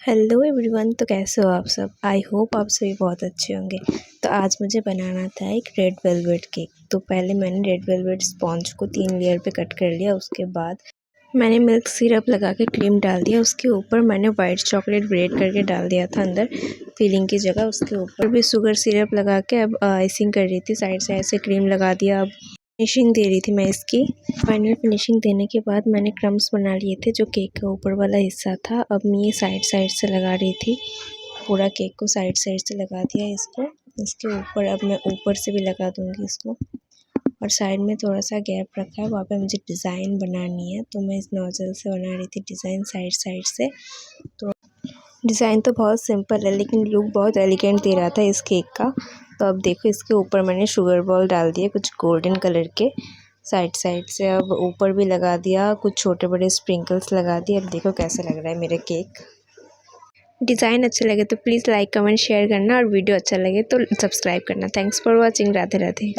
Hello everyone. तो कैसे हो आप सब? आई होप आप सभी बहुत अच्छे होंगे। तो आज मुझे बनाना था एक रेड वेलवेट केक। तो पहले मैंने रेड वेलवेट स्पॉन्ज को 3 लेयर पे कट कर लिया। उसके बाद मैंने मिल्क सिरप लगा के क्रीम डाल दिया। उसके ऊपर मैंने वाइट चॉकलेट ग्रेट करके डाल दिया था अंदर फिलिंग की जगह। उसके ऊपर भी शुगर सिरप लगा के अब आइसिंग कर रही थी। साइड साइड से क्रीम लगा दिया। अब फिनिशिंग दे रही थी मैं इसकी। फाइनल फिनिशिंग देने के बाद मैंने क्रम्स बना लिए थे जो केक का ऊपर वाला हिस्सा था। अब मैं ये साइड साइड से लगा रही थी। पूरा केक को साइड साइड से लगा दिया इसको। इसके ऊपर अब मैं ऊपर से भी लगा दूंगी इसको। और साइड में थोड़ा सा गैप रखा है, वहाँ पे मुझे डिज़ाइन बनानी है। तो मैं इस नोजल से बना रही थी डिज़ाइन साइड साइड से। तो डिज़ाइन तो बहुत सिंपल है लेकिन लुक बहुत एलिगेंट दे रहा था इस केक का। तो अब देखो इसके ऊपर मैंने शुगर बॉल डाल दिए कुछ गोल्डन कलर के साइड साइड से। अब ऊपर भी लगा दिया, कुछ छोटे बड़े स्प्रिंकल्स लगा दिए। अब देखो कैसा लग रहा है मेरा केक। डिज़ाइन अच्छा लगे तो प्लीज़ लाइक कमेंट शेयर करना, और वीडियो अच्छा लगे तो सब्सक्राइब करना। Thanks for watching. Radhe Radhe.